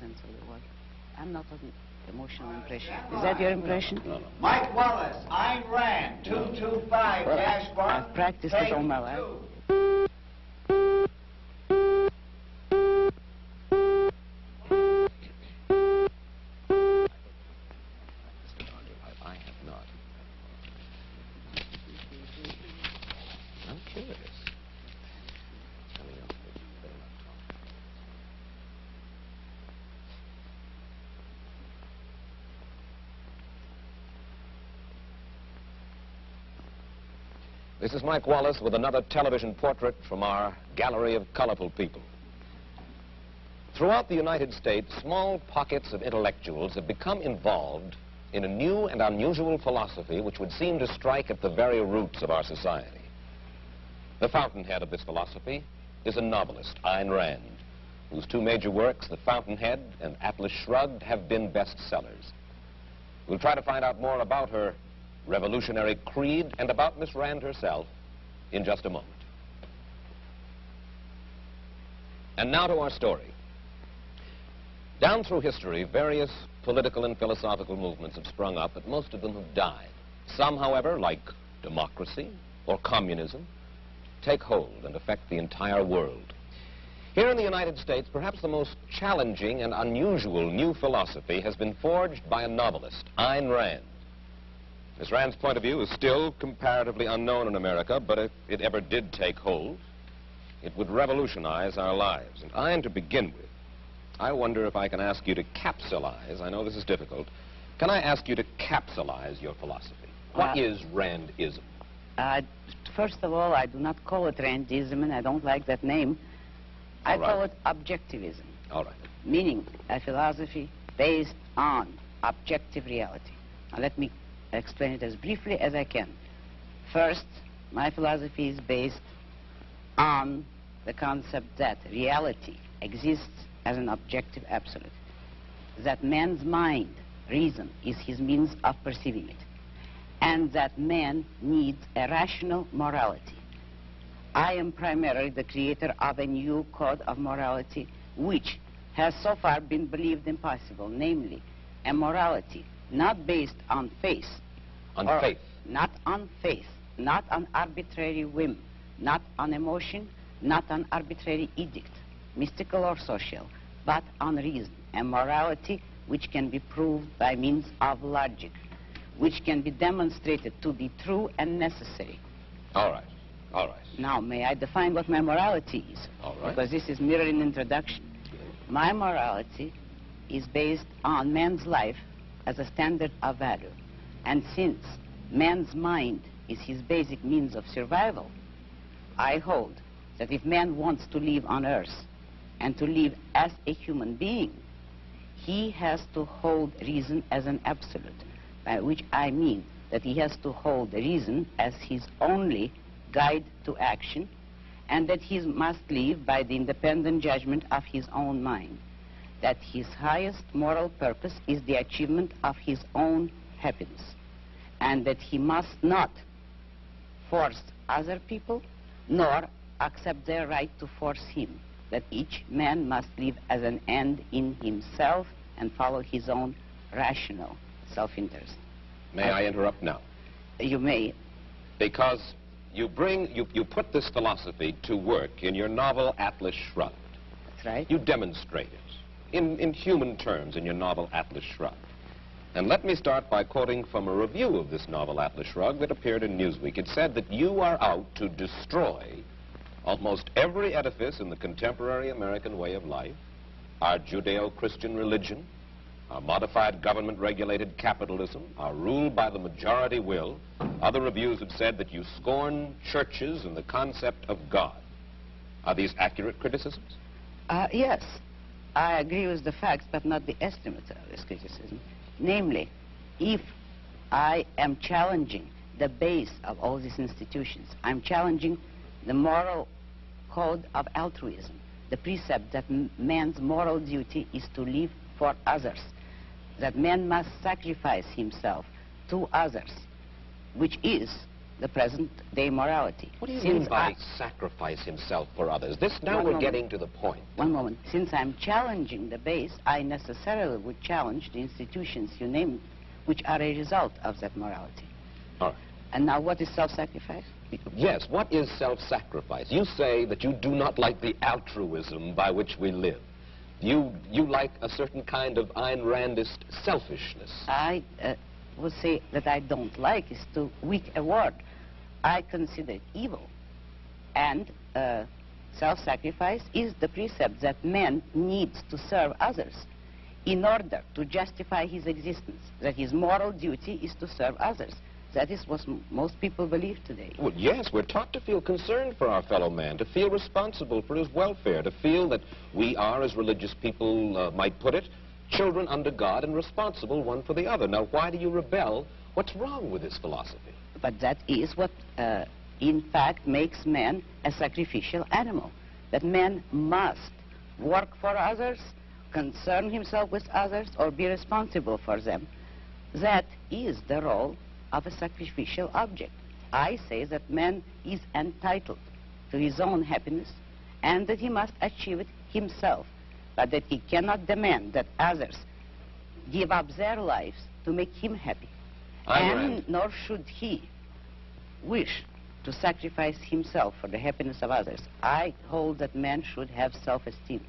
sense of the word. I'm not an emotional impression. Is that your impression? No. Mike Wallace, Ayn Rand, 225 dash bar. I've practiced it all my life. I have not. I'm curious. Coming up, better not talk. This is Mike Wallace with another television portrait from our gallery of colorful people. Throughout the United States, small pockets of intellectuals have become involved in a new and unusual philosophy which would seem to strike at the very roots of our society. The fountainhead of this philosophy is a novelist, Ayn Rand, whose two major works, The Fountainhead and Atlas Shrugged, have been bestsellers. We'll try to find out more about her revolutionary creed and about Miss Rand herself in just a moment. And now to our story. Down through history, various political and philosophical movements have sprung up, but most of them have died. Some, however, like democracy or communism, take hold and affect the entire world. Here in the United States, perhaps the most challenging and unusual new philosophy has been forged by a novelist, Ayn Rand. Miss Rand's point of view is still comparatively unknown in America, but if it ever did take hold, it would revolutionize our lives. And Ayn, to begin with, I wonder if I can ask you to capsulize, I know this is difficult, can I ask you to capsulize your philosophy? What is Randism? First of all, I do not call it Randism, and I don't like that name. I call it objectivism. All right. Meaning a philosophy based on objective reality. Now let me explain it as briefly as I can. First, my philosophy is based on the concept that reality exists as an objective absolute, that man's mind, reason, is his means of perceiving it, and that man needs a rational morality. I am primarily the creator of a new code of morality which has so far been believed impossible, namely a morality not based on faith. On faith? Not on faith, not on arbitrary whim, not on emotion, not on arbitrary edict, mystical or social, but on reason, a morality which can be proved by means of logic, which can be demonstrated to be true and necessary. All right, all right. Now, may I define what my morality is? All right. Because this is merely an introduction. My morality is based on man's life as a standard of value. And since man's mind is his basic means of survival, I hold that if man wants to live on earth and to live as a human being, he has to hold reason as an absolute, by which I mean that he has to hold reason as his only guide to action, and that he must live by the independent judgment of his own mind, that his highest moral purpose is the achievement of his own happiness, and that he must not force other people nor accept their right to force him, that each man must live as an end in himself and follow his own rational self-interest. May I interrupt now? You may. Because you put this philosophy to work in your novel Atlas Shrugged. That's right. You demonstrate it in human terms in your novel Atlas Shrugged. And let me start by quoting from a review of this novel Atlas Shrugged that appeared in Newsweek. It said that you are out to destroy almost every edifice in the contemporary American way of life, our Judeo-Christian religion, our modified government-regulated capitalism, our rule by the majority will. Other reviews have said that you scorn churches and the concept of God. Are these accurate criticisms? Yes, I agree with the facts, but not the estimate of this criticism. Namely, if I am challenging the base of all these institutions, I'm challenging the moral code of altruism, the precept that man's moral duty is to live for others, that man must sacrifice himself to others, which is the present-day morality. What do you mean by sacrifice himself for others? Now we're getting to the point. One moment. Since I'm challenging the base, I necessarily would challenge the institutions, you name it, which are a result of that morality. All right. And now what is self-sacrifice? Yes, what is self-sacrifice? You say that you do not like the altruism by which we live. You like a certain kind of Ayn Randist selfishness. I would say that I don't like is too weak a word. I consider it evil. And self-sacrifice is the precept that man needs to serve others in order to justify his existence, that his moral duty is to serve others. That is what most people believe today. Well, yes, we're taught to feel concerned for our fellow man, to feel responsible for his welfare, to feel that we are, as religious people might put it, children under God and responsible one for the other. Now, why do you rebel? What's wrong with this philosophy? But that is what, in fact, makes man a sacrificial animal. That man must work for others, concern himself with others, or be responsible for them. That is the role of a sacrificial object. I say that man is entitled to his own happiness and that he must achieve it himself, but that he cannot demand that others give up their lives to make him happy. And nor should he wish to sacrifice himself for the happiness of others. I hold that man should have self-esteem.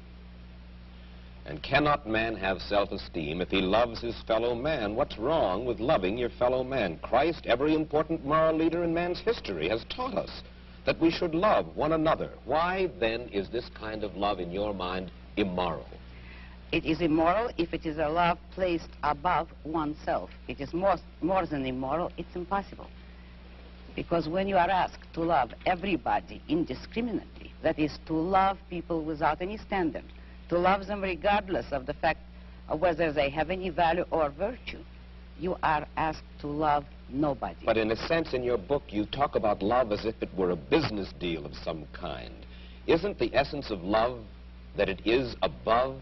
And cannot man have self-esteem if he loves his fellow man? What's wrong with loving your fellow man? Christ, every important moral leader in man's history, has taught us that we should love one another. Why, then, is this kind of love, in your mind, immoral? It is immoral if it is a love placed above oneself. It is more than immoral, it's impossible. Because when you are asked to love everybody indiscriminately, that is, to love people without any standard, to love them regardless of the fact of whether they have any value or virtue, you are asked to love nobody. But in a sense, in your book, you talk about love as if it were a business deal of some kind. Isn't the essence of love that it is above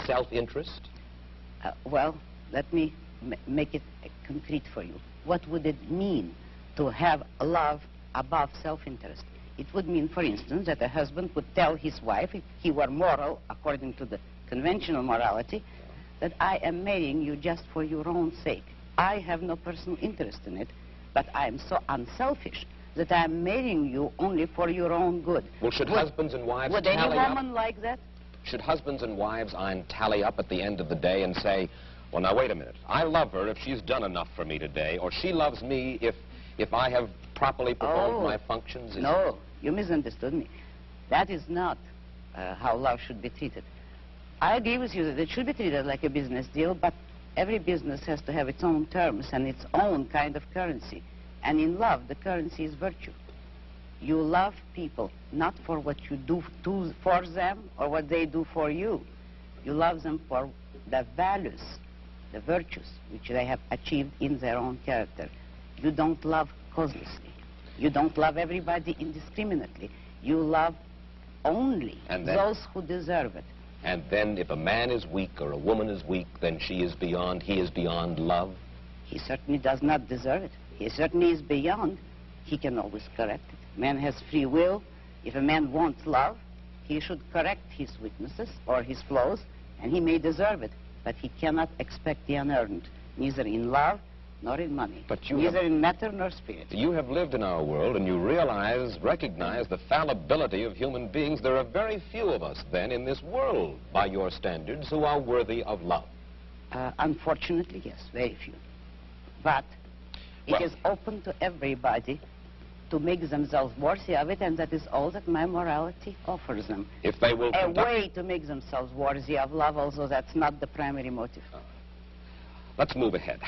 self-interest? Well, let me make it concrete for you. What would it mean to have love above self-interest? It would mean, for instance, that a husband would tell his wife, if he were moral, according to the conventional morality, that I am marrying you just for your own sake. I have no personal interest in it, but I am so unselfish that I am marrying you only for your own good. Well, should husbands and wives would tally any up? woman like that? Should husbands and wives tally up at the end of the day and say, well, now, wait a minute. I love her if she's done enough for me today, or she loves me if I have properly performed my functions? No, you misunderstood me. That is not how love should be treated. I agree with you that it should be treated like a business deal, but every business has to have its own terms and its own kind of currency. And in love, the currency is virtue. You love people not for what you do for them or what they do for you. You love them for the values, the virtues which they have achieved in their own character. You don't love causelessly. You don't love everybody indiscriminately. You love only those who deserve it. And then if a man is weak or a woman is weak, then he is beyond love? He certainly does not deserve it. He certainly is beyond. He can always correct it. Man has free will. If a man wants love, he should correct his weaknesses or his flaws, and he may deserve it. But he cannot expect the unearned, neither in love nor in money, neither in matter nor spirit. You have lived in our world, and you recognize the fallibility of human beings. There are very few of us, then, in this world, by your standards, who are worthy of love. Unfortunately, yes, very few. But it is open to everybody to make themselves worthy of it, and that is all that my morality offers them. If they will a way to make themselves worthy of love, although that's not the primary motive. Let's move ahead.